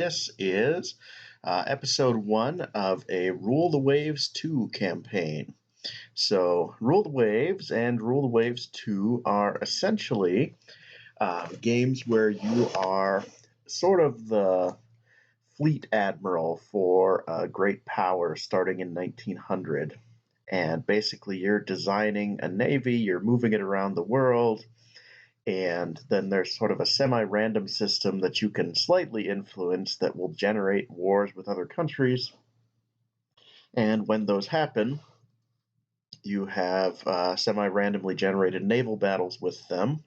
this is episode 1 of a Rule the Waves 2 campaign. So, Rule the Waves and Rule the Waves 2 are essentially games where you are sort of the fleet admiral for a great power starting in 1900. And basically, you're designing a navy, you're moving it around the world, and then there's sort of a semi-random system that you can slightly influence that will generate wars with other countries. And when those happen, you have semi-randomly generated naval battles with them.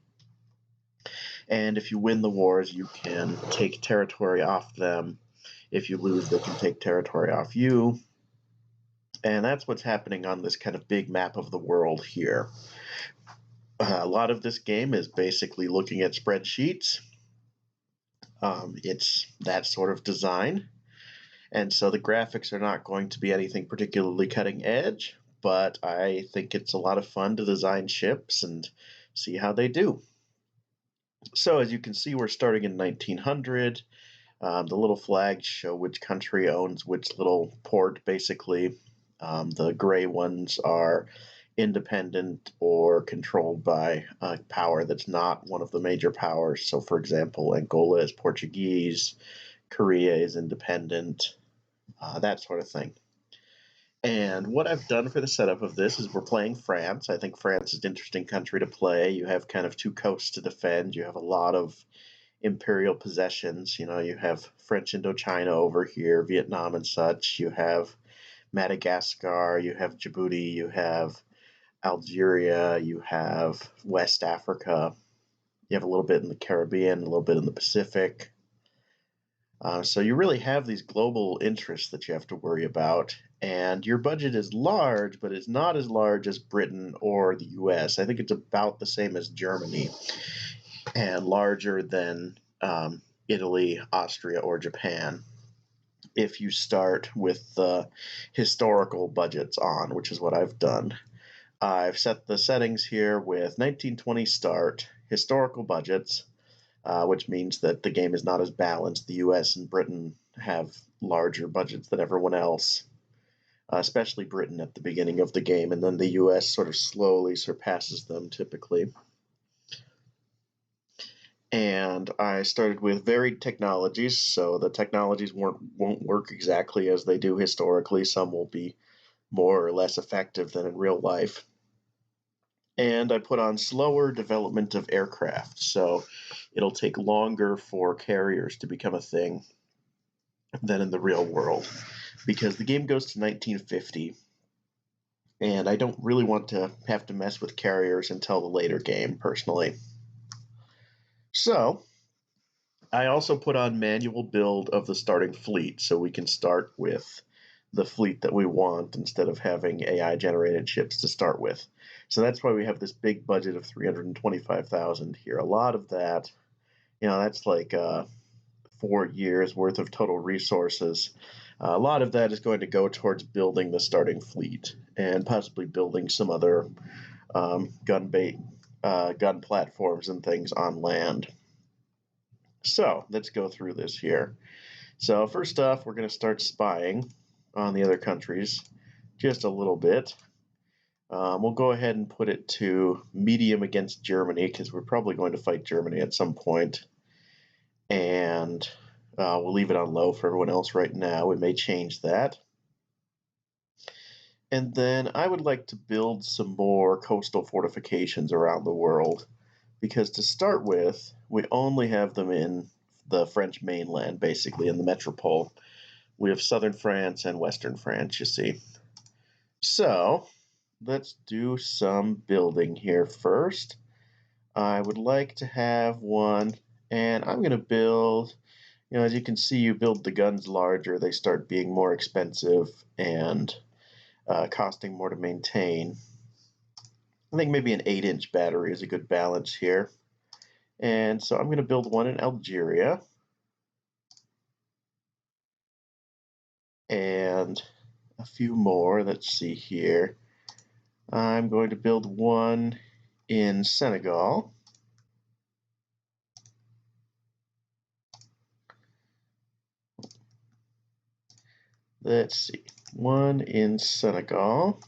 And if you win the wars, you can take territory off them. If you lose, they can take territory off you. And that's what's happening on this kind of big map of the world here. A lot of this game is basically looking at spreadsheets. It's that sort of design. And so the graphics are not going to be anything particularly cutting edge, but I think it's a lot of fun to design ships and see how they do. So as you can see, we're starting in 1900. The little flags show which country owns which little port, basically. The gray ones are independent or controlled by a power that's not one of the major powers. So, for example, Angola is Portuguese, Korea is independent, that sort of thing. And what I've done for the setup of this is we're playing France. I think France is an interesting country to play. You have kind of two coasts to defend. You have a lot of imperial possessions. You know, you have French Indochina over here, Vietnam and such. You have Madagascar, you have Djibouti, you have Algeria, you have West Africa, you have a little bit in the Caribbean, a little bit in the Pacific. So you really have these global interests that you have to worry about, and your budget is large, but it's not as large as Britain or the US. I think it's about the same as Germany, and larger than Italy, Austria, or Japan, if you start with the historical budgets on, which is what I've done. I've set the settings here with 1920 start, historical budgets, which means that the game is not as balanced. The US and Britain have larger budgets than everyone else, especially Britain at the beginning of the game, and then the US sort of slowly surpasses them typically. And I started with varied technologies, so the technologies won't work exactly as they do historically. Some will be more or less effective than in real life. And I put on slower development of aircraft, so it'll take longer for carriers to become a thing than in the real world, because the game goes to 1950, and I don't really want to have to mess with carriers until the later game, personally. So, I also put on manual build of the starting fleet, so we can start with the fleet that we want instead of having AI-generated ships to start with. So that's why we have this big budget of $325,000 here. A lot of that, that's like 4 years worth of total resources. A lot of that is going to go towards building the starting fleet and possibly building some other gun platforms and things on land. So let's go through this here. So first off, we're going to start spying on the other countries just a little bit. We'll go ahead and put it to medium against Germany, because we're probably going to fight Germany at some point. And we'll leave it on low for everyone else right now. We may change that. And then I would like to build some more coastal fortifications around the world, because to start with, we only have them in the French mainland, basically, in the metropole. We have southern France and western France, you see. So, let's do some building here first. I would like to have one, and I'm going to build, as you can see, you build the guns larger, they start being more expensive and costing more to maintain. I think maybe an 8-inch battery is a good balance here. And so I'm going to build one in Algeria. And a few more. Let's see here. I'm going to build one in Senegal. Let's see. One in Senegal.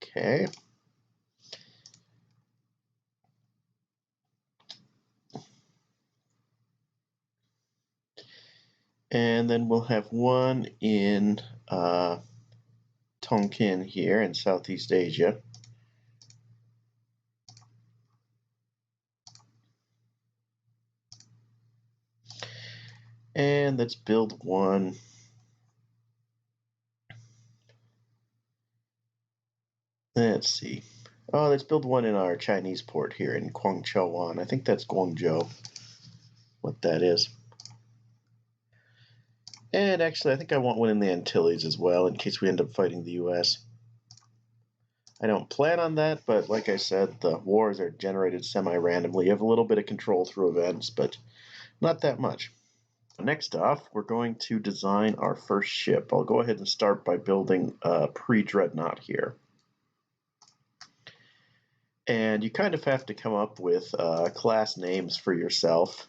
Okay. And then we'll have one in Tonkin here in Southeast Asia. And let's build one. Let's see. Oh, let's build one in our Chinese port here in Guangzhou. I think that's Guangzhou, what that is. And actually, I think I want one in the Antilles as well, in case we end up fighting the US. I don't plan on that, but like I said, the wars are generated semi-randomly. You have a little bit of control through events, but not that much. Next off, we're going to design our first ship. I'll go ahead and start by building a pre-dreadnought here. And you kind of have to come up with class names for yourself.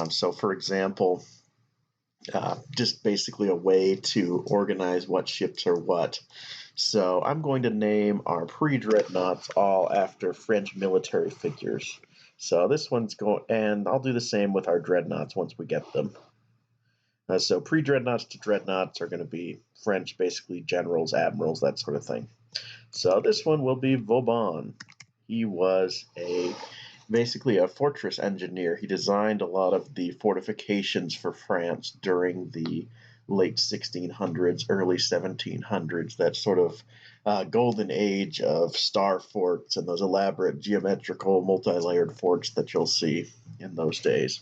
So for example, just basically a way to organize what ships are what. So I'm going to name our pre-dreadnoughts all after French military figures. So this one's going, and I'll do the same with our dreadnoughts once we get them. So pre-dreadnoughts to dreadnoughts are going to be French, basically generals, admirals, that sort of thing. So this one will be Vauban. He was basically a fortress engineer. He designed a lot of the fortifications for France during the late 1600s, early 1700s, that sort of golden age of star forts and those elaborate geometrical multi-layered forts that you'll see in those days.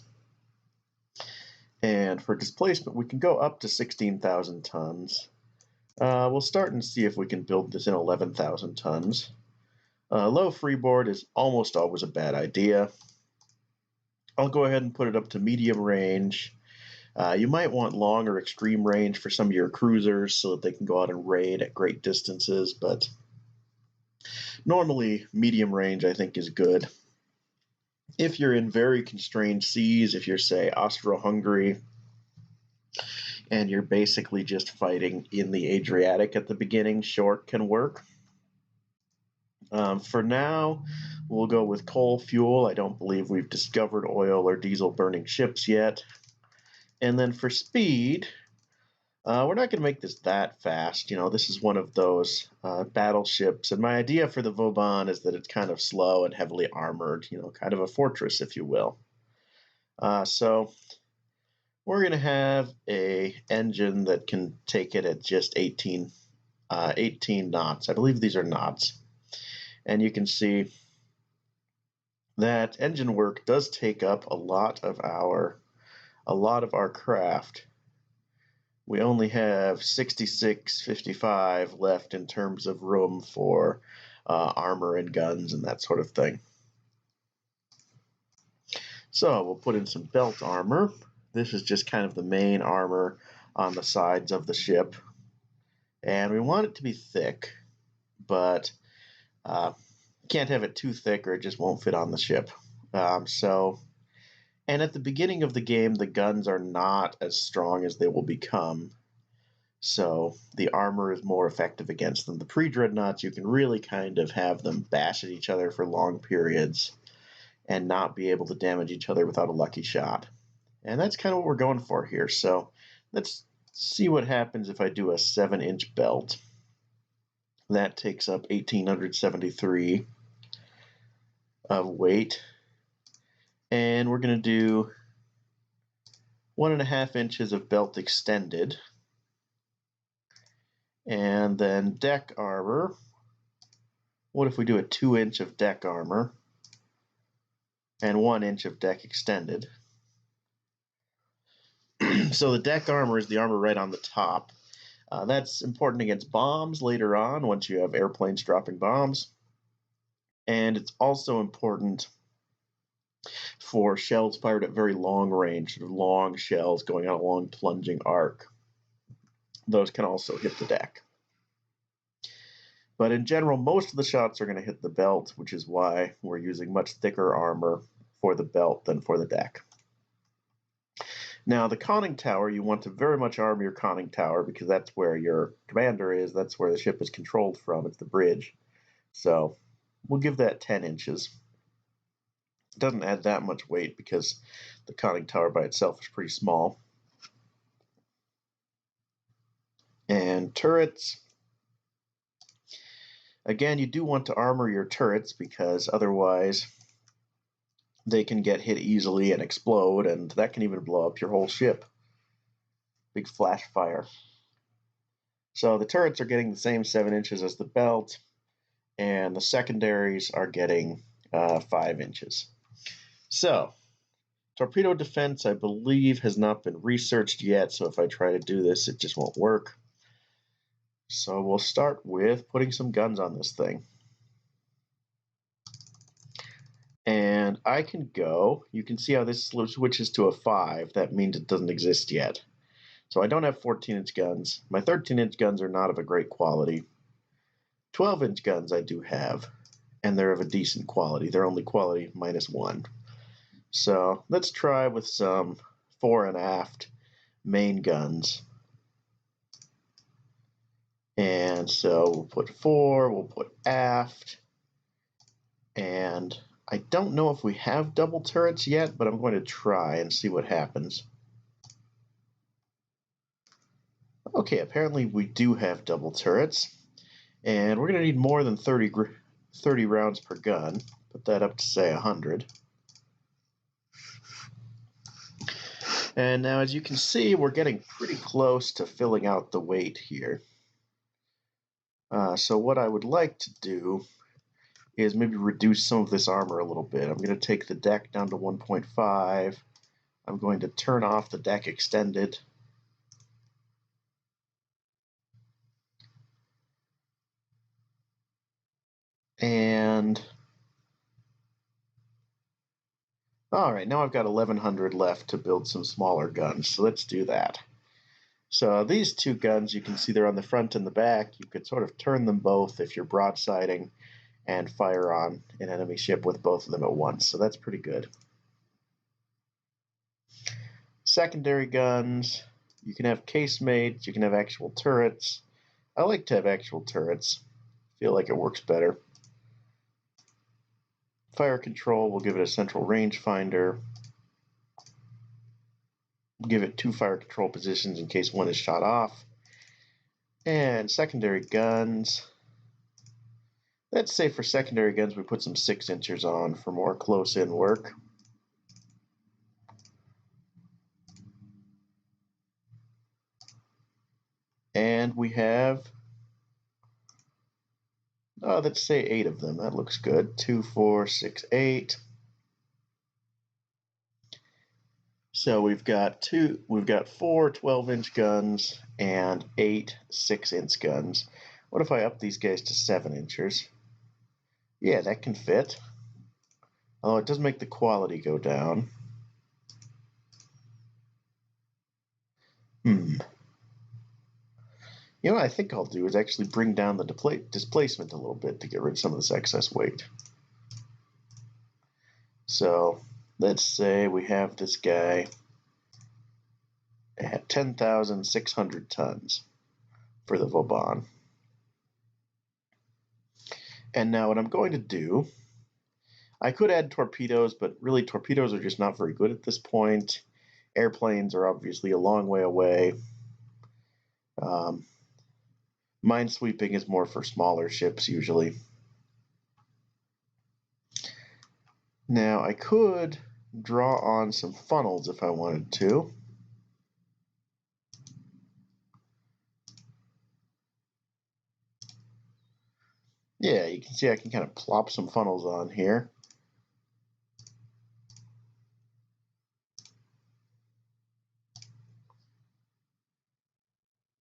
And for displacement, we can go up to 16,000 tons. We'll start and see if we can build this in 11,000 tons. Low freeboard is almost always a bad idea. I'll go ahead and put it up to medium range. You might want long or extreme range for some of your cruisers so that they can go out and raid at great distances, but normally medium range I think is good. If you're in very constrained seas, if you're, say, Austro-Hungary, and you're basically just fighting in the Adriatic at the beginning, short can work. For now, we'll go with coal fuel. I don't believe we've discovered oil or diesel burning ships yet. And then for speed, we're not going to make this that fast. This is one of those battleships, and my idea for the Vauban is that it's kind of slow and heavily armored, kind of a fortress, if you will. So we're going to have a engine that can take it at just 18 knots. I believe these are knots. And you can see that engine work does take up a lot of our craft. We only have 6655 left in terms of room for armor and guns and that sort of thing. So we'll put in some belt armor. This is just kind of the main armor on the sides of the ship. And we want it to be thick, but can't have it too thick or it just won't fit on the ship. And at the beginning of the game, the guns are not as strong as they will become. So the armor is more effective against them. The pre-dreadnoughts, you can really kind of have them bash at each other for long periods and not be able to damage each other without a lucky shot. And that's kind of what we're going for here. So let's see what happens if I do a 7-inch belt. That takes up 1,873 of weight. And we're going to do 1.5 inches of belt extended. And then deck armor. What if we do a 2-inch of deck armor and 1 inch of deck extended? So the deck armor is the armor right on the top. That's important against bombs later on once you have airplanes dropping bombs. And it's also important for shells fired at very long range, sort of long shells going on a long plunging arc. Those can also hit the deck. But in general, most of the shots are going to hit the belt, which is why we're using much thicker armor for the belt than for the deck. Now, the conning tower, you want to very much arm your conning tower because that's where your commander is. That's where the ship is controlled from. It's the bridge. So we'll give that 10 inches. It doesn't add that much weight because the conning tower by itself is pretty small. And turrets. Again, you do want to armor your turrets because otherwise they can get hit easily and explode, and that can even blow up your whole ship. Big flash fire. So the turrets are getting the same 7 inches as the belt, and the secondaries are getting 5 inches. So, torpedo defense, I believe, has not been researched yet, so if I try to do this, it just won't work. So we'll start with putting some guns on this thing. And I can go, you can see how this switches to a 5. That means it doesn't exist yet. So I don't have 14-inch guns. My 13-inch guns are not of a great quality. 12-inch guns I do have, and they're of a decent quality. They're only quality -1. So let's try with some fore and aft main guns. And so we'll put fore, we'll put aft, and I don't know if we have double turrets yet, but I'm going to try and see what happens. Okay, apparently we do have double turrets, and we're going to need more than 30 rounds per gun. Put that up to, say, 100. And now, as you can see, we're getting pretty close to filling out the weight here. So what I would like to do is maybe reduce some of this armor a little bit. I'm going to take the deck down to 1.5. I'm going to turn off the deck extended. And all right, now I've got 1100 left to build some smaller guns, so let's do that. So these two guns, you can see they're on the front and the back. You could sort of turn them both if you're broadsiding and fire on an enemy ship with both of them at once, so that's pretty good. Secondary guns, you can have casemates, you can have actual turrets. I like to have actual turrets. I feel like it works better. Fire control, we'll give it a central rangefinder. Give it 2 fire control positions in case one is shot off. And secondary guns. Let's say for secondary guns we put some 6-inchers on for more close-in work. And we have, let's say 8 of them. That looks good. 2, 4, 6, 8. So we've got 4 12-inch guns and 8 6-inch guns. What if I up these guys to 7-inchers? Yeah, that can fit. Although it does make the quality go down. You know what I think I'll do is actually bring down the displacement a little bit to get rid of some of this excess weight. So let's say we have this guy at 10,600 tons for the Vauban. And now what I'm going to do, I could add torpedoes, but really torpedoes are just not very good at this point. Airplanes are obviously a long way away. Minesweeping is more for smaller ships usually. Now I could draw on some funnels if I wanted to. Yeah, you can see I can kind of plop some funnels on here.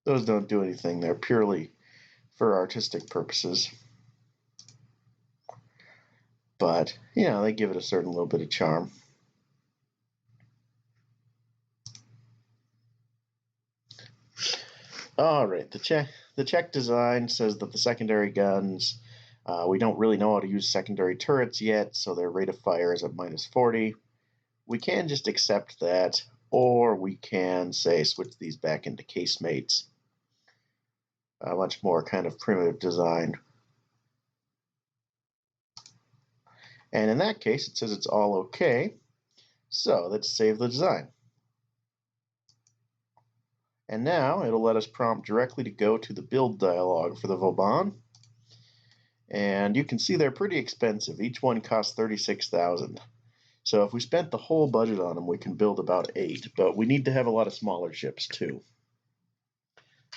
Those don't do anything, they're purely for artistic purposes. But, you know, they give it a certain little bit of charm. All right, the check design says that the secondary guns, we don't really know how to use secondary turrets yet, so their rate of fire is at -40. We can just accept that, or we can, say, switch these back into casemates. A much more kind of primitive design. And in that case, it says it's all okay. So let's save the design. And now it'll let us prompt directly to go to the build dialog for the Vauban. And you can see they're pretty expensive. Each one costs 36,000. So if we spent the whole budget on them, we can build about 8. But we need to have a lot of smaller ships too.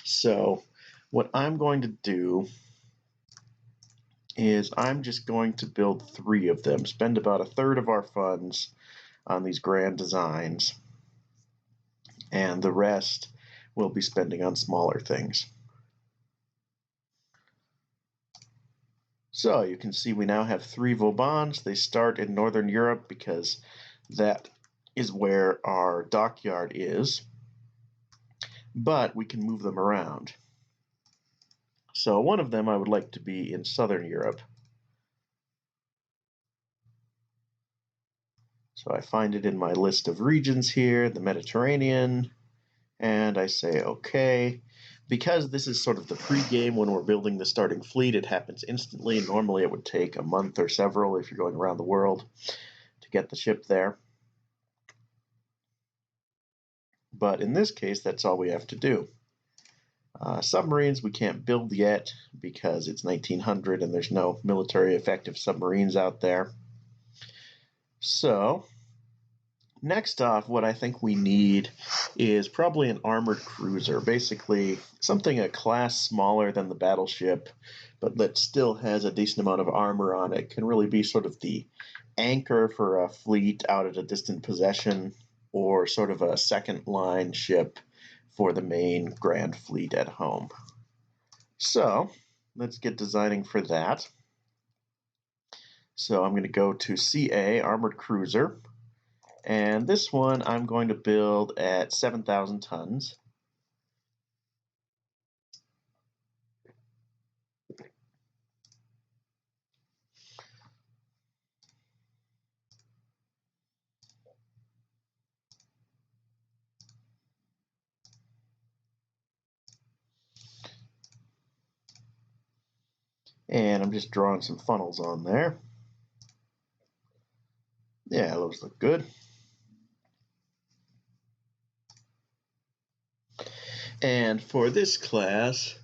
So what I'm going to do is I'm just going to build 3 of them, spend about a third of our funds on these grand designs, and the rest we'll be spending on smaller things. So you can see we now have 3 Vaubans. They start in Northern Europe because that is where our dockyard is, but we can move them around. So one of them I would like to be in Southern Europe. So I find it in my list of regions here, the Mediterranean, and I say okay. Because this is sort of the pre-game when we're building the starting fleet, it happens instantly. Normally it would take a month or several if you're going around the world to get the ship there. But in this case, that's all we have to do. Submarines we can't build yet because it's 1900 and there's no military effective submarines out there. So next off, what I think we need is probably an armored cruiser, basically something a class smaller than the battleship, but that still has a decent amount of armor on it. Can really be sort of the anchor for a fleet out at a distant possession, or sort of a second line ship for the main grand fleet at home. So let's get designing for that. So I'm going to go to CA, Armored Cruiser, and this one I'm going to build at 7,000 tons. And I'm just drawing some funnels on there. Yeah, those look good. And for this class,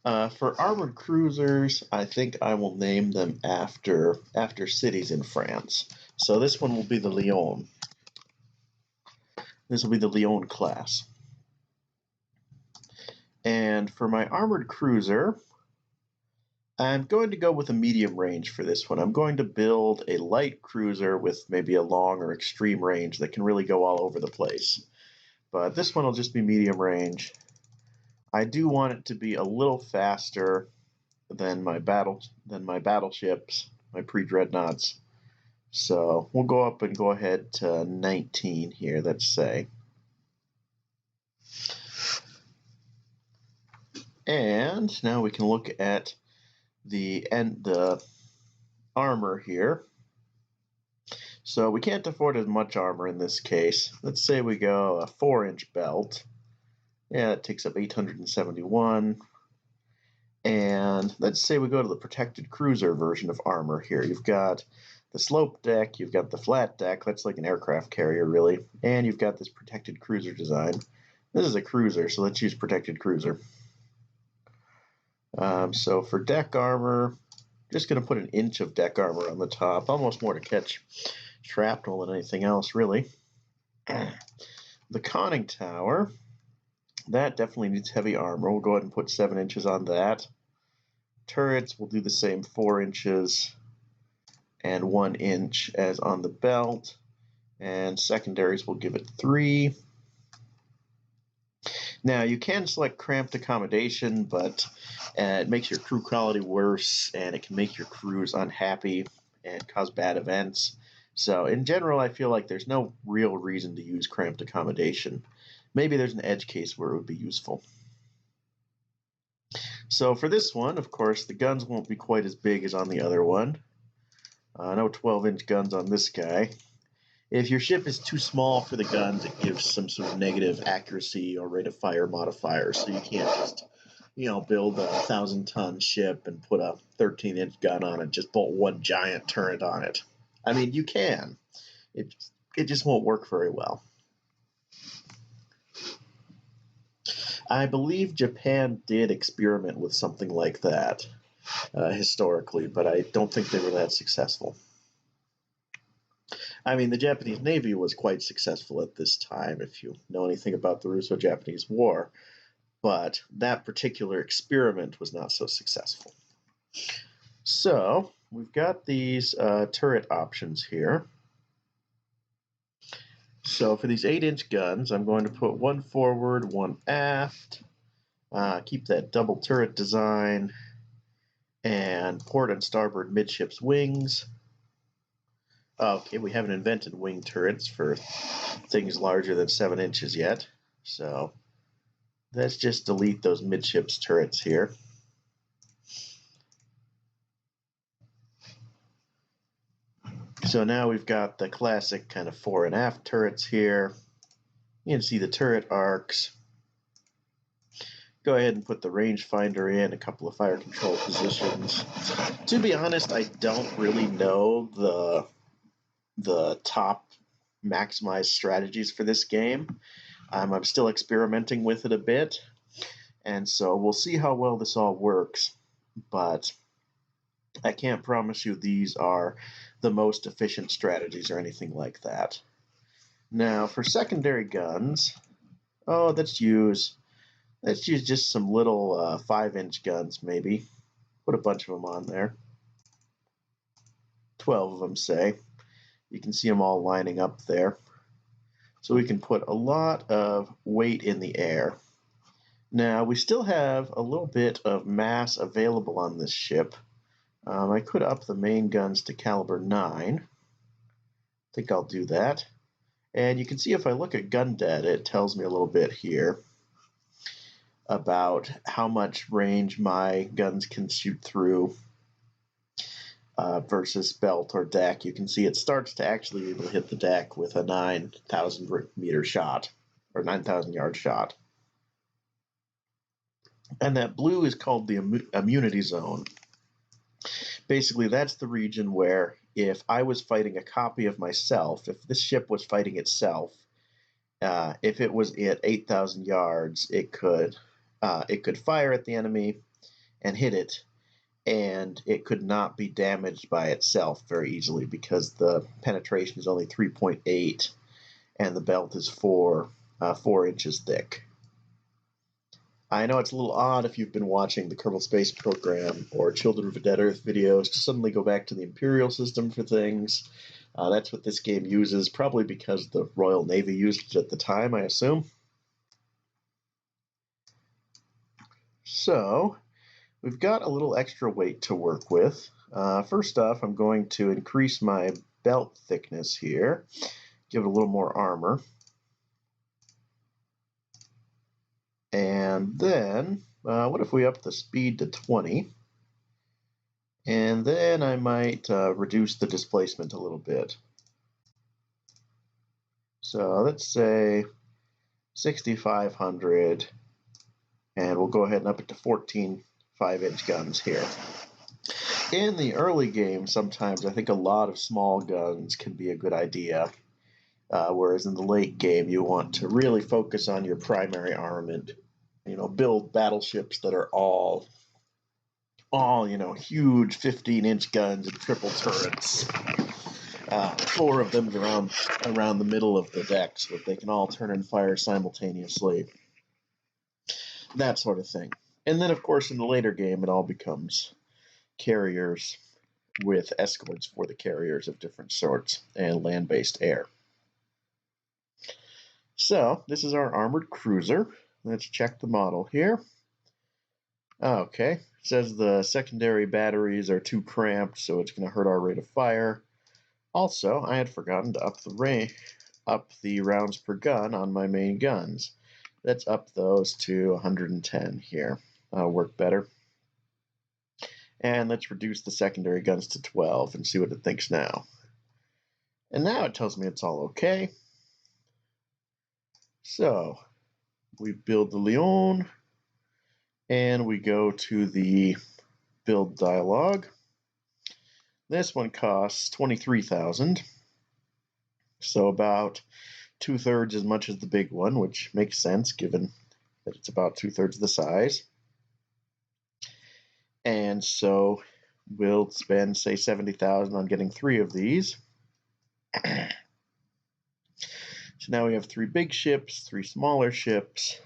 for armored cruisers, I think I will name them after cities in France. So this one will be the Lyon. This will be the Lyon class. And for my armored cruiser, I'm going to go with a medium range for this one. I'm going to build a light cruiser with maybe a long or extreme range that can really go all over the place. But this one will just be medium range. I do want it to be a little faster than my battleships, my pre-dreadnoughts. So we'll go up and go ahead to 19 here, let's say. And now we can look at the armor here. So we can't afford as much armor in this case. Let's say we go a 4-inch belt. Yeah, it takes up 871. And let's say we go to the protected cruiser version of armor here. You've got the slope deck, you've got the flat deck, that's like an aircraft carrier really, and you've got this protected cruiser design. This is a cruiser, so let's use protected cruiser. So for deck armor, just going to put 1 inch of deck armor on the top, almost more to catch shrapnel than anything else really. The conning tower, that definitely needs heavy armor. We'll go ahead and put 7 inches on that. Turrets will do the same, 4 inches and 1 inch as on the belt. And secondaries will give it 3. Now you can select cramped accommodation, but it makes your crew quality worse, and it can make your crews unhappy and cause bad events. So in general, I feel like there's no real reason to use cramped accommodation. Maybe there's an edge case where it would be useful. So for this one, of course, the guns won't be quite as big as on the other one. No 12-inch guns on this guy. If your ship is too small for the guns, it gives some sort of negative accuracy or rate of fire modifier, so you can't just build a 1,000-ton ship and put a 13-inch gun on it, just bolt one giant turret on it. I mean, you can. It just won't work very well. I believe Japan did experiment with something like that historically, but I don't think they were that successful. I mean, the Japanese Navy was quite successful at this time, if you know anything about the Russo-Japanese War, but that particular experiment was not so successful. So, we've got these turret options here. So for these 8-inch guns, I'm going to put one forward, one aft, keep that double turret design, and port and starboard midships wings. Okay, we haven't invented wing turrets for things larger than 7 inches yet, so let's just delete those midships turrets here. So now we've got the classic kind of fore and aft turrets here. You can see the turret arcs. Go ahead and put the rangefinder in, a couple of fire control positions. To be honest, I don't really know the top maximized strategies for this game. I'm still experimenting with it a bit, and so we'll see how well this all works, but I can't promise you these are the most efficient strategies or anything like that. Now, for secondary guns, let's use just some little 5-inch guns, maybe. Put a bunch of them on there. 12 of them, say. You can see them all lining up there. So we can put a lot of weight in the air. Now, we still have a little bit of mass available on this ship. I could up the main guns to caliber 9. I think I'll do that. And you can see if I look at gun data, it tells me a little bit here about how much range my guns can shoot through versus belt or deck. You can see it starts to actually be able to hit the deck with a 9,000 meter shot, or 9,000 yard shot. And that blue is called the immunity zone. Basically, that's the region where if I was fighting a copy of myself, if this ship was fighting itself, if it was at 8,000 yards, it could fire at the enemy and hit it, and it could not be damaged by itself very easily because the penetration is only 3.8 and the belt is 4 inches thick. I know it's a little odd if you've been watching the Kerbal Space Program or Children of a Dead Earth videos to suddenly go back to the Imperial system for things. That's what this game uses, probably because the Royal Navy used it at the time, I assume. So, we've got a little extra weight to work with. First off, I'm going to increase my belt thickness here, give it a little more armor. And then, what if we up the speed to 20? And then I might reduce the displacement a little bit. So let's say 6,500, and we'll go ahead and up it to 14 5-inch guns here. In the early game, sometimes I think a lot of small guns can be a good idea, whereas in the late game, you want to really focus on your primary armament. Build battleships that are all huge 15-inch guns and triple turrets. 4 of them around the middle of the deck so that they can all turn and fire simultaneously. That sort of thing. And then, of course, in the later game, it all becomes carriers with escorts for the carriers of different sorts and land-based air. So, this is our armored cruiser. Let's check the model here. Okay, it says the secondary batteries are too cramped, so it's going to hurt our rate of fire. Also, I had forgotten to up the rounds per gun on my main guns. Let's up those to 110 here. That'll work better. And let's reduce the secondary guns to 12 and see what it thinks now. And now it tells me it's all okay. So we build the Leon, and we go to the build dialog. This one costs 23,000, so about 2/3 as much as the big one, which makes sense given that it's about 2/3 the size. And so we'll spend, say, 70,000 on getting 3 of these. So now we have 3 big ships, 3 smaller ships.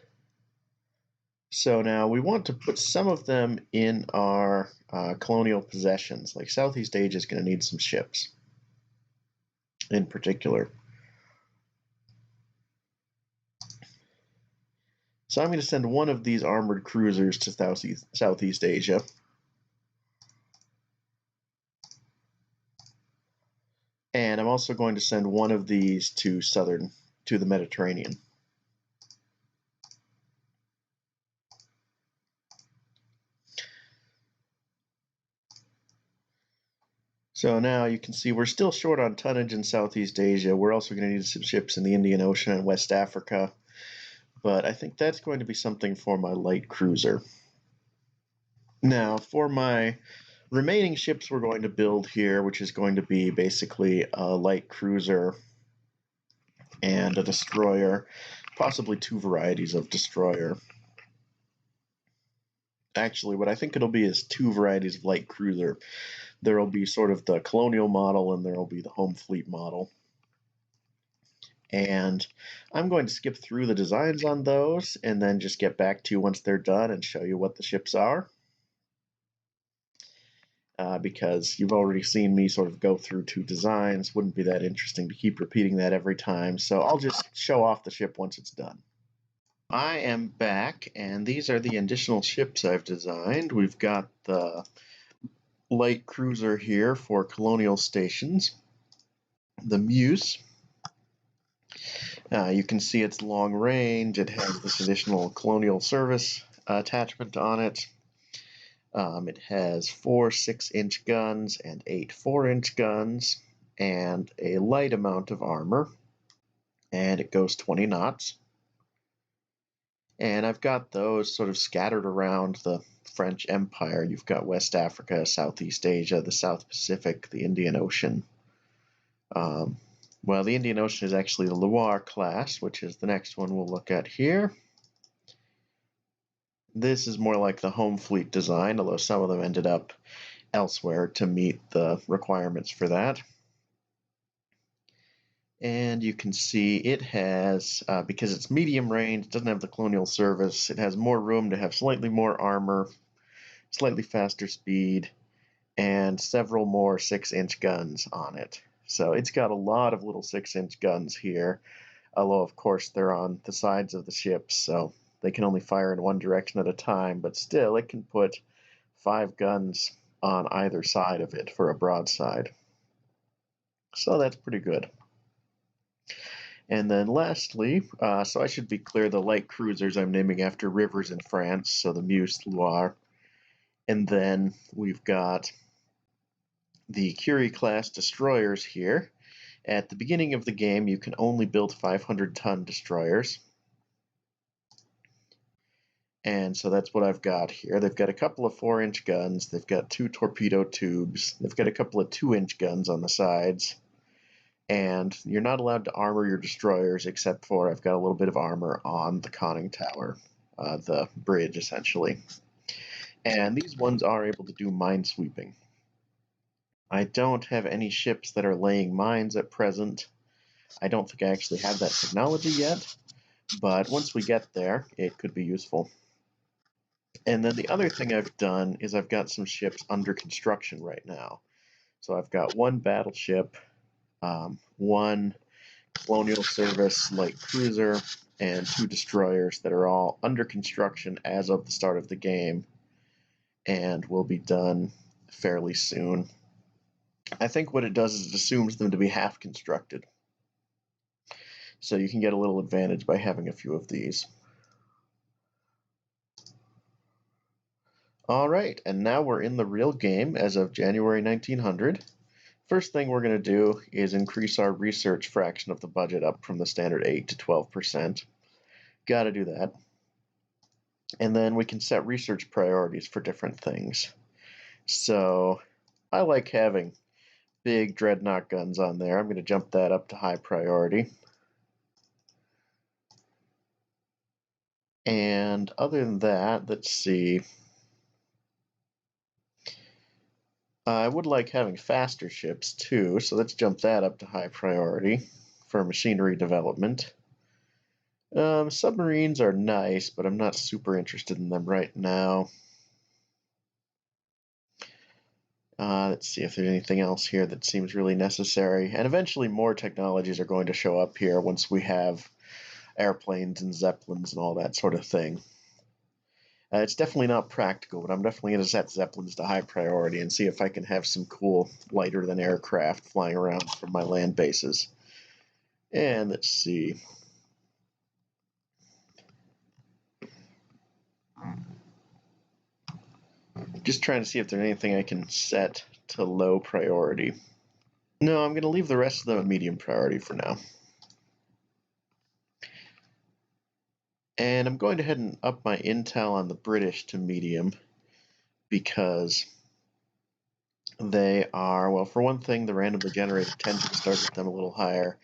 So now we want to put some of them in our colonial possessions. Like Southeast Asia is going to need some ships in particular. So I'm going to send one of these armored cruisers to Southeast Asia. And I'm also going to send one of these to the Mediterranean. So now you can see we're still short on tonnage in Southeast Asia. We're also going to need some ships in the Indian Ocean and West Africa. But I think that's going to be something for my light cruiser. Now, for my remaining ships we're going to build here, which is going to be basically a light cruiser and a destroyer, possibly 2 varieties of destroyer. Actually, what I think it'll be is 2 varieties of light cruiser. There will be sort of the colonial model, and there will be the home fleet model. And I'm going to skip through the designs on those and then just get back to you once they're done and show you what the ships are. Because you've already seen me sort of go through 2 designs. Wouldn't be that interesting to keep repeating that every time, so I'll just show off the ship once it's done. I am back, and these are the additional ships I've designed. We've got the light cruiser here for colonial stations, the Muse. You can see it's long range. It has this additional colonial service attachment on it. It has 4 6-inch guns and 8 4-inch guns and a light amount of armor, and it goes 20 knots. And I've got those sort of scattered around the French Empire. You've got West Africa, Southeast Asia, the South Pacific, the Indian Ocean. Well, the Indian Ocean is actually the Loire class, which is the next one we'll look at here. This is more like the home fleet design, although some of them ended up elsewhere to meet the requirements for that. And you can see it has, because it's medium range, it doesn't have the colonial service, it has more room to have slightly more armor, slightly faster speed, and several more 6-inch guns on it. So it's got a lot of little 6-inch guns here, although of course they're on the sides of the ships, so they can only fire in one direction at a time, but still it can put 5 guns on either side of it for a broadside. So that's pretty good. And then lastly, so I should be clear, the light cruisers I'm naming after rivers in France, so the Meuse, Loire. And then we've got the Curie-class destroyers here. At the beginning of the game, you can only build 500-ton destroyers. And so that's what I've got here. They've got a couple of 4-inch guns. They've got 2 torpedo tubes. They've got a couple of 2-inch guns on the sides. And you're not allowed to armor your destroyers except for I've got a little bit of armor on the conning tower, the bridge, essentially. And these ones are able to do minesweeping. I don't have any ships that are laying mines at present. I don't think I actually have that technology yet, but once we get there, it could be useful. And then the other thing I've done is I've got some ships under construction right now. So I've got 1 battleship, 1 colonial service light cruiser, and 2 destroyers that are all under construction as of the start of the game and will be done fairly soon. I think what it does is it assumes them to be half constructed. So you can get a little advantage by having a few of these. All right, and now we're in the real game as of January 1900. First thing we're going to do is increase our research fraction of the budget up from the standard 8 to 12%. Got to do that. And then we can set research priorities for different things. So I like having big dreadnought guns on there. I'm going to jump that up to high priority. And other than that, let's see. I would like having faster ships too, so let's jump that up to high priority for machinery development. Submarines are nice, but I'm not super interested in them right now. Let's see if there's anything else here that seems really necessary. And eventually more technologies are going to show up here once we have airplanes and zeppelins and all that sort of thing. It's definitely not practical, but I'm definitely going to set zeppelins to high priority and see if I can have some cool lighter-than aircraft flying around from my land bases. And let's see. Just trying to see if there's anything I can set to low priority. No, I'm going to leave the rest of them at medium priority for now. And I'm going to head and up my intel on the British to medium because they are, well, for one thing, the randomly generated tend to start with them a little higher.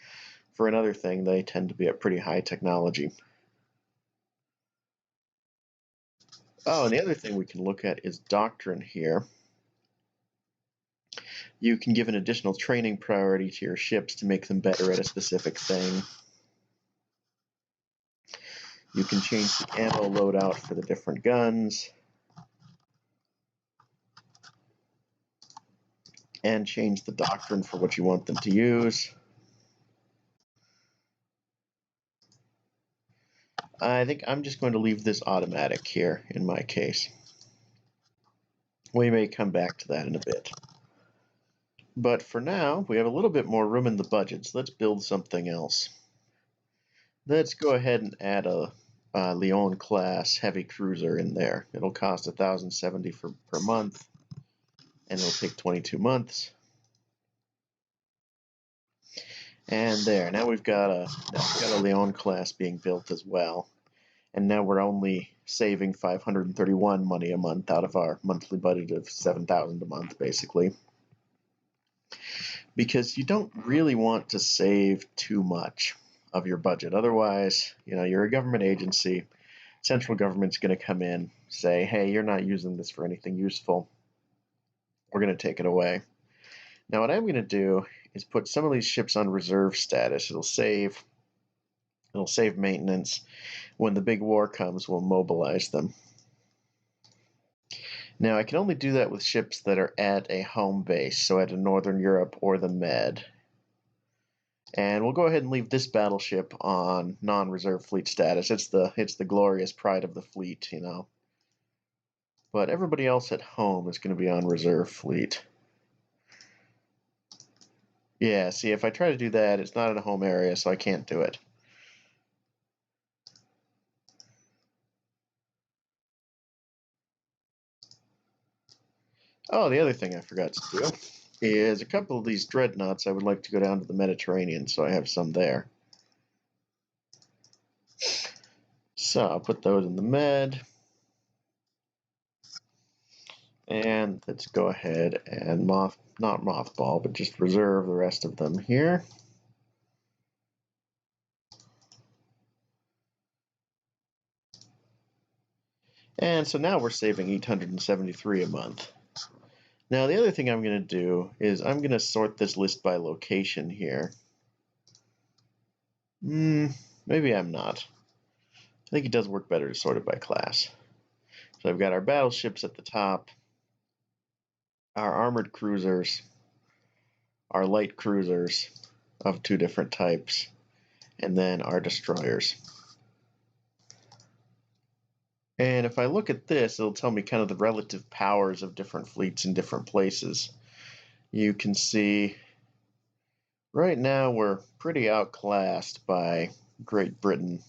For another thing, they tend to be at pretty high technology. Oh, and the other thing we can look at is doctrine here. You can give an additional training priority to your ships to make them better at a specific thing. You can change the ammo loadout for the different guns. And change the doctrine for what you want them to use. I think I'm just going to leave this automatic here in my case. We may come back to that in a bit. But for now, we have a little bit more room in the budget, so let's build something else. Let's go ahead and add a Leon class heavy cruiser in there. It'll cost 1,070 per month, and it'll take 22 months. And there, now we've got a Leon class being built as well. And now we're only saving 531 money a month out of our monthly budget of 7,000 a month, basically. Because you don't really want to save too much of your budget. Otherwise, you're a government agency. Central government's going to come in, say, hey, you're not using this for anything useful. We're going to take it away. Now, what I'm going to do is put some of these ships on reserve status. It'll save maintenance. When the big war comes, we'll mobilize them. Now, I can only do that with ships that are at a home base, so at a Northern Europe or the Med. And we'll go ahead and leave this battleship on non-reserve fleet status. It's the glorious pride of the fleet, But everybody else at home is going to be on reserve fleet. Yeah, see, if I try to do that, it's not in a home area, so I can't do it. Oh, the other thing I forgot to do is a couple of these dreadnoughts I would like to go down to the Mediterranean, so I have some there. So I'll put those in the Med. And let's go ahead and not mothball, but just reserve the rest of them here. And so now we're saving 873 a month. Now the other thing I'm going to do is I'm going to sort this list by location here. Maybe I'm not. I think it does work better to sort it by class. So I've got our battleships at the top, our armored cruisers, our light cruisers of two different types, and then our destroyers. And if I look at this, it'll tell me kind of the relative powers of different fleets in different places. You can see right now we're pretty outclassed by Great Britain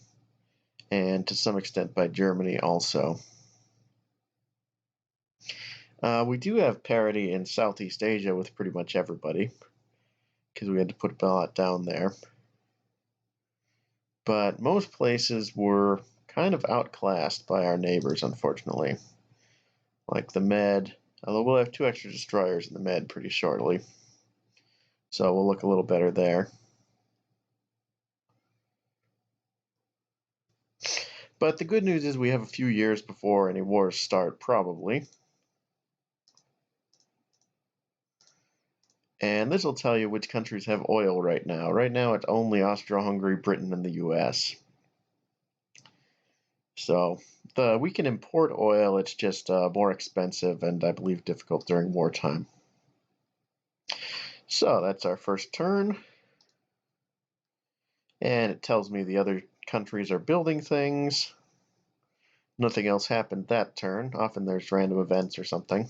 and to some extent by Germany also. We do have parity in Southeast Asia with pretty much everybody, because we had to put a lot down there. But most places were kind of outclassed by our neighbors, unfortunately. Like the Med, although we'll have 2 extra destroyers in the Med pretty shortly. So we'll look a little better there. But the good news is we have a few years before any wars start, probably. And this will tell you which countries have oil right now. Right now it's only Austria-Hungary, Britain, and the US. So we can import oil, it's just more expensive and I believe difficult during wartime. So that's our first turn. And it tells me the other countries are building things. Nothing else happened that turn. Often there's random events or something.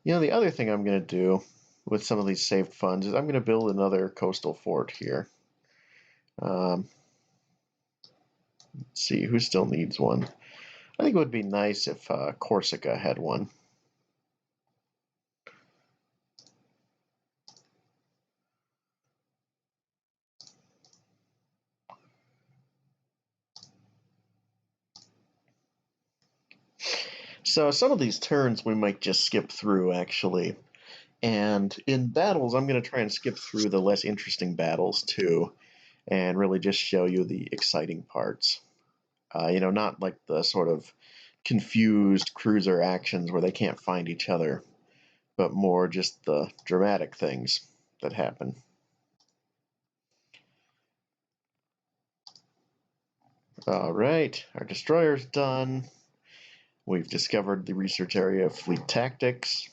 The other thing I'm going to do with some of these saved funds is I'm going to build another coastal fort here. Let's see, who still needs one? I think it would be nice if Corsica had one. So some of these turns we might just skip through, actually. And in battles, I'm going to try and skip through the less interesting battles, too, and really just show you the exciting parts. Not like the sort of confused cruiser actions where they can't find each other, but more just the dramatic things that happen. All right, our destroyer's done. We've discovered the research area of fleet tactics.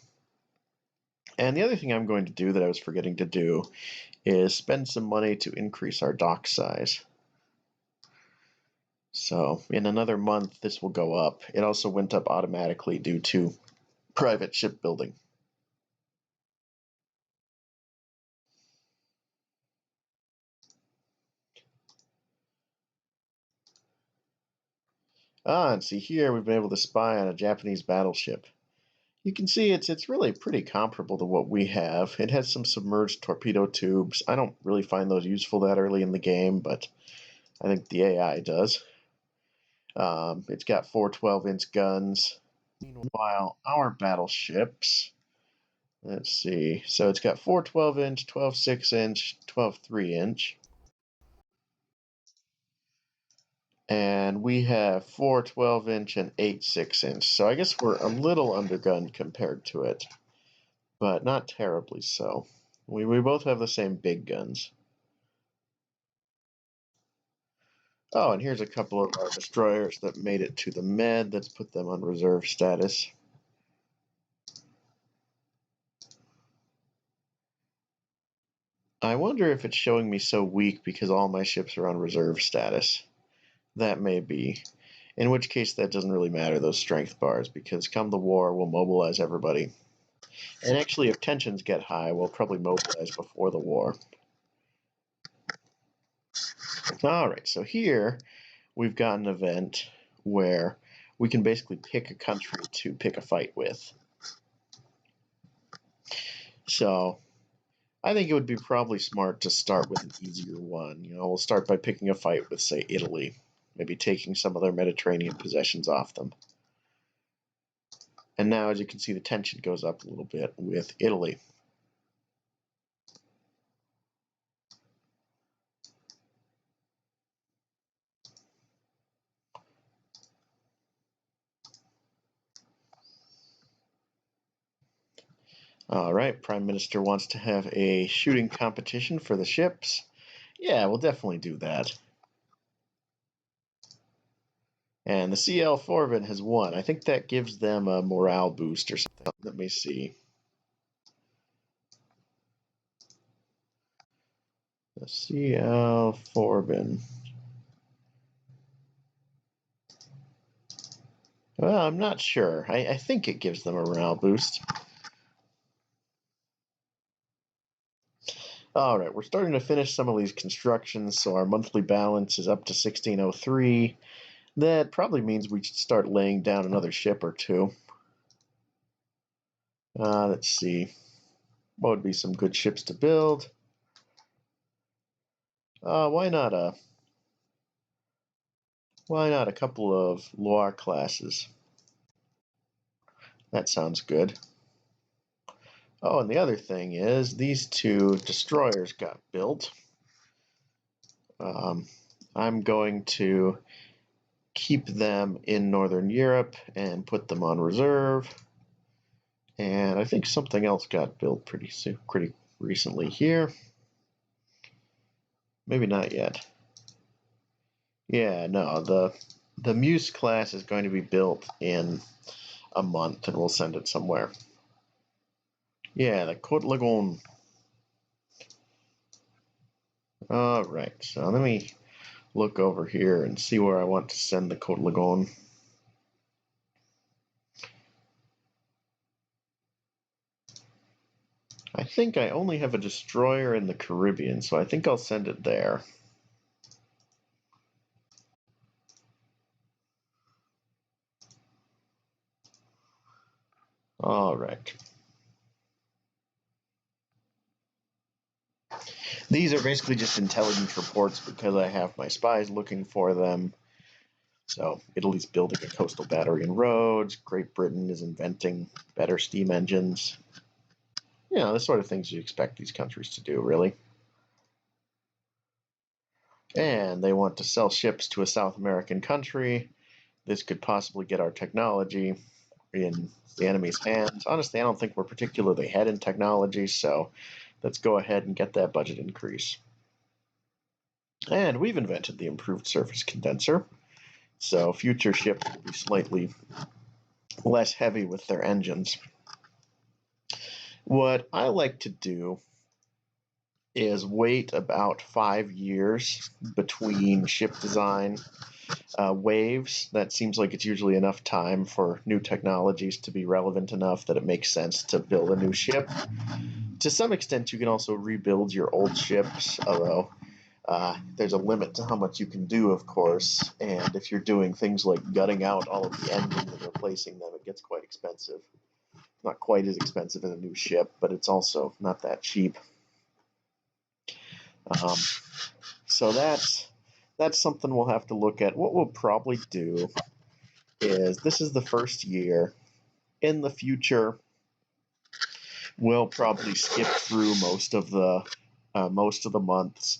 And the other thing I'm going to do that I was forgetting to do is spend some money to increase our dock size. So in another month, this will go up. It also went up automatically due to private shipbuilding. And see here, we've been able to spy on a Japanese battleship. You can see it's really pretty comparable to what we have. It has some submerged torpedo tubes. I don't really find those useful that early in the game, but I think the AI does. It's got 4 12-inch guns. Meanwhile, our battleships, let's see, so it's got 4 12-inch, 12 6-inch, 12 3-inch. And we have 4 12-inch and 8 6-inch. So I guess we're a little undergunned compared to it, but not terribly so. We both have the same big guns. Oh, and here's a couple of our destroyers that made it to the Med. Let's put them on reserve status. I wonder if it's showing me so weak because all my ships are on reserve status. That may be. In which case, that doesn't really matter, those strength bars, because come the war, we'll mobilize everybody. And actually, if tensions get high, we'll probably mobilize before the war. Alright, so here we've got an event where we can basically pick a country to pick a fight with. So I think it would be probably smart to start with an easier one. We'll start by picking a fight with, say, Italy. Maybe taking some of their Mediterranean possessions off them. And now, as you can see, the tension goes up a little bit with Italy. All right, Prime Minister wants to have a shooting competition for the ships. Yeah, we'll definitely do that. And the CL Forvin has won. I think that gives them a morale boost or something. Let me see. The CL Forvin. Well, I'm not sure. I think it gives them a morale boost. All right, we're starting to finish some of these constructions, so our monthly balance is up to 1603. That probably means we should start laying down another ship or two. Let's see. What would be some good ships to build? Why not a couple of Loire classes? That sounds good. Oh, and the other thing is these two destroyers got built. I'm going to keep them in Northern Europe and put them on reserve. And I think something else got built pretty recently here. Maybe not yet. Yeah, no, the Muse class is going to be built in a month, and we'll send it somewhere. Yeah, the Côte Lagon. All right, so let me look over here and see where I want to send the Côte Lagon. I think I only have a destroyer in the Caribbean, so I think I'll send it there. All right. These are basically just intelligence reports because I have my spies looking for them. So Italy's building a coastal battery in Rhodes. Great Britain is inventing better steam engines. You know, the sort of things you expect these countries to do, really. And they want to sell ships to a South American country. This could possibly get our technology in the enemy's hands. Honestly, I don't think we're particularly ahead in technology, so let's go ahead and get that budget increase. And we've invented the improved surface condenser, so future ships will be slightly less heavy with their engines. What I like to do is wait about 5 years between ship design waves. That seems like it's usually enough time for new technologies to be relevant enough that it makes sense to build a new ship. To some extent, you can also rebuild your old ships, although there's a limit to how much you can do, of course, and if you're doing things like gutting out all of the engines and replacing them, it gets quite expensive. Not quite as expensive as a new ship, but it's also not that cheap. So that's something we'll have to look at. What we'll probably do is, this is the first year. In the future, we'll probably skip through most of the months,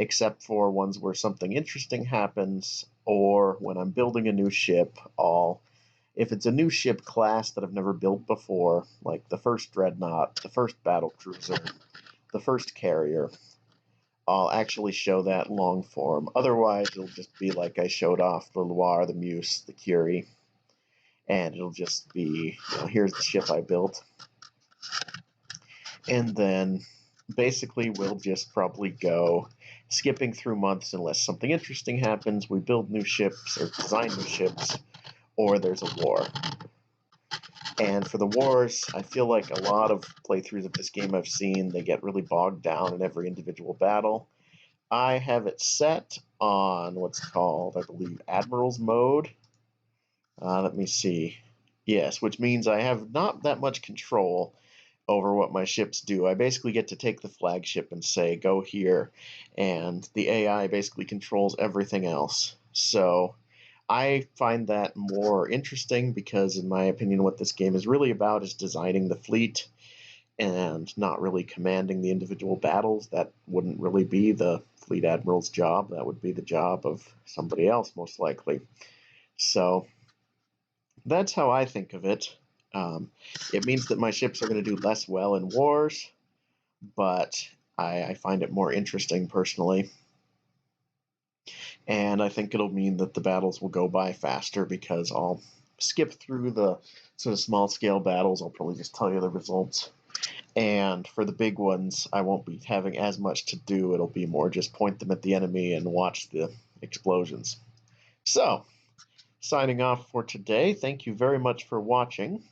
except for ones where something interesting happens, or when I'm building a new ship. If it's a new ship class that I've never built before, like the first dreadnought, the first battle cruiser, the first carrier, I'll actually show that long form. Otherwise, it'll just be like I showed off the Loire, the Muse, the Curie, and it'll just be, here's the ship I built. And then basically we'll just probably go skipping through months unless something interesting happens. We build new ships or design new ships, or there's a war. And for the wars, I feel like a lot of playthroughs of this game I've seen, they get really bogged down in every individual battle. I have it set on what's called, I believe, Admiral's mode. Let me see. Yes, which means I have not that much control over what my ships do. I basically get to take the flagship and say, go here, and the AI basically controls everything else. So I find that more interesting because, in my opinion, what this game is really about is designing the fleet and not really commanding the individual battles. That wouldn't really be the fleet admiral's job. That would be the job of somebody else, most likely. So that's how I think of it. It means that my ships are going to do less well in wars, but I find it more interesting personally. And I think it'll mean that the battles will go by faster because I'll skip through the sort of small scale battles. I'll probably just tell you the results. And for the big ones, I won't be having as much to do. It'll be more just point them at the enemy and watch the explosions. So, signing off for today. Thank you very much for watching.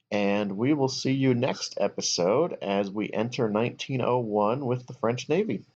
And we will see you next episode as we enter 1901 with the French Navy.